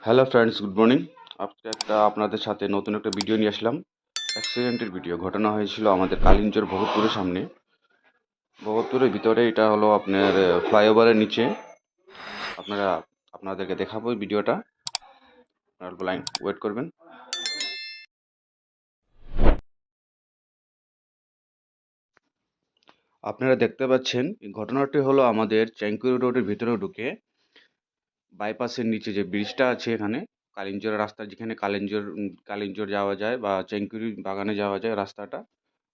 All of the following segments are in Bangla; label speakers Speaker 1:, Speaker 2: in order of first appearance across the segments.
Speaker 1: Hello friends, good morning. আজকে আপনাদের সাথে নতুন একটা ভিডিও নিয়ে আসলাম। অ্যাক্সিডেন্টের ভিডিও। ঘটনা হয়েছিল আমাদের কালিঞ্চর ভগতপুরের সামনে। ভগতপুরের ভিতরে, এটা হলো আপনার ফ্লাইওভারের নিচে। আপনাদেরকে দেখাবো এই ভিডিওটা। অল্প লাইন ওয়েট করবেন। আপনারা দেখতে পাচ্ছেন, এই ঘটনাটি হলো আমাদের চ্যাংকুরি রোডের ভিতরে ঢুকে বাইপাসের নিচে যে ব্রিজটা আছে এখানে, কালিঞ্চর রাস্তা, যেখানে কালিঞ্চর যাওয়া যায় বা চ্যাংকুরি বাগানে যাওয়া যায় রাস্তাটা।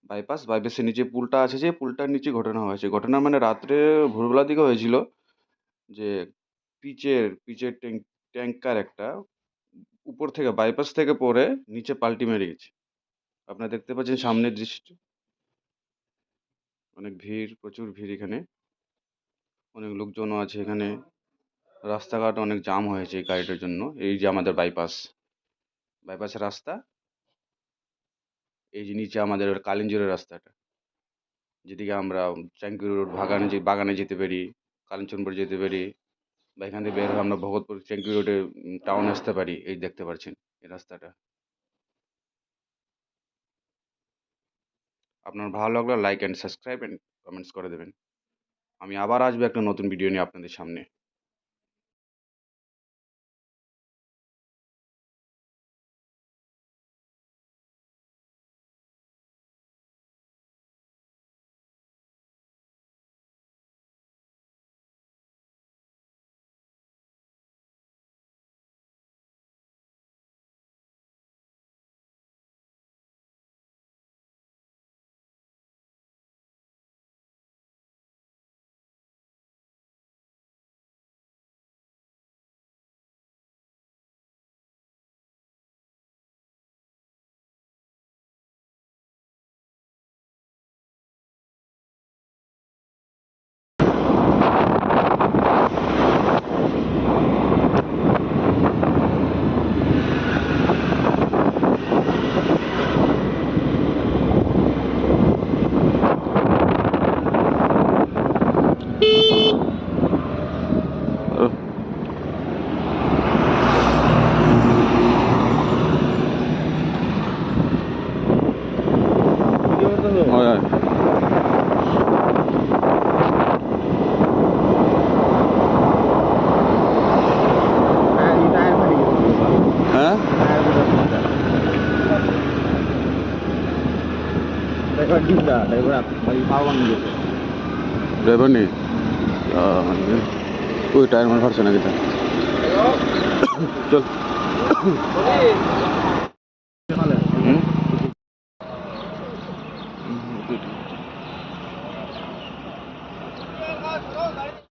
Speaker 1: বাইপাসের নিচে পুলটা আছে, যে পুলটার নিচে ঘটনা হয়েছে। ঘটনা মানে রাত্রে ভোরবেলার দিকে হয়েছিল, যে পিচের ট্যাঙ্কার একটা উপর থেকে বাইপাস থেকে পড়ে নিচে পাল্টি মেরে গেছে। আপনারা দেখতে পাচ্ছেন সামনের দৃশ্য। অনেক ভিড়, প্রচুর ভিড় এখানে। অনেক লোকজনও আছে এখানে। রাস্তাঘাট অনেক জাম হয়েছে এই গাড়িটার জন্য। এই যে আমাদের বাইপাসের রাস্তা, এই যে নিচে আমাদের কালিঞ্জরের রাস্তাটা, যেদিকে আমরা চ্যাংকুরি রোড বাগানে যেতে পারি, কাঞ্চনপুর যেতে পারি, বা এখান থেকে বের হয়ে আমরা ভগতপুর চ্যাংকুরি রোডে টাউন আসতে পারি। এই দেখতে পাচ্ছেন এই রাস্তাটা। আপনার ভালো লাগলে like and subscribe and comments করে দেবেন। আমি আবার আসবো একটা নতুন ভিডিও নিয়ে আপনাদের সামনে। হ্যাঁ, ড্রাইভার নেই। ওই টায়ার মার ফাটছে নাকি? চল।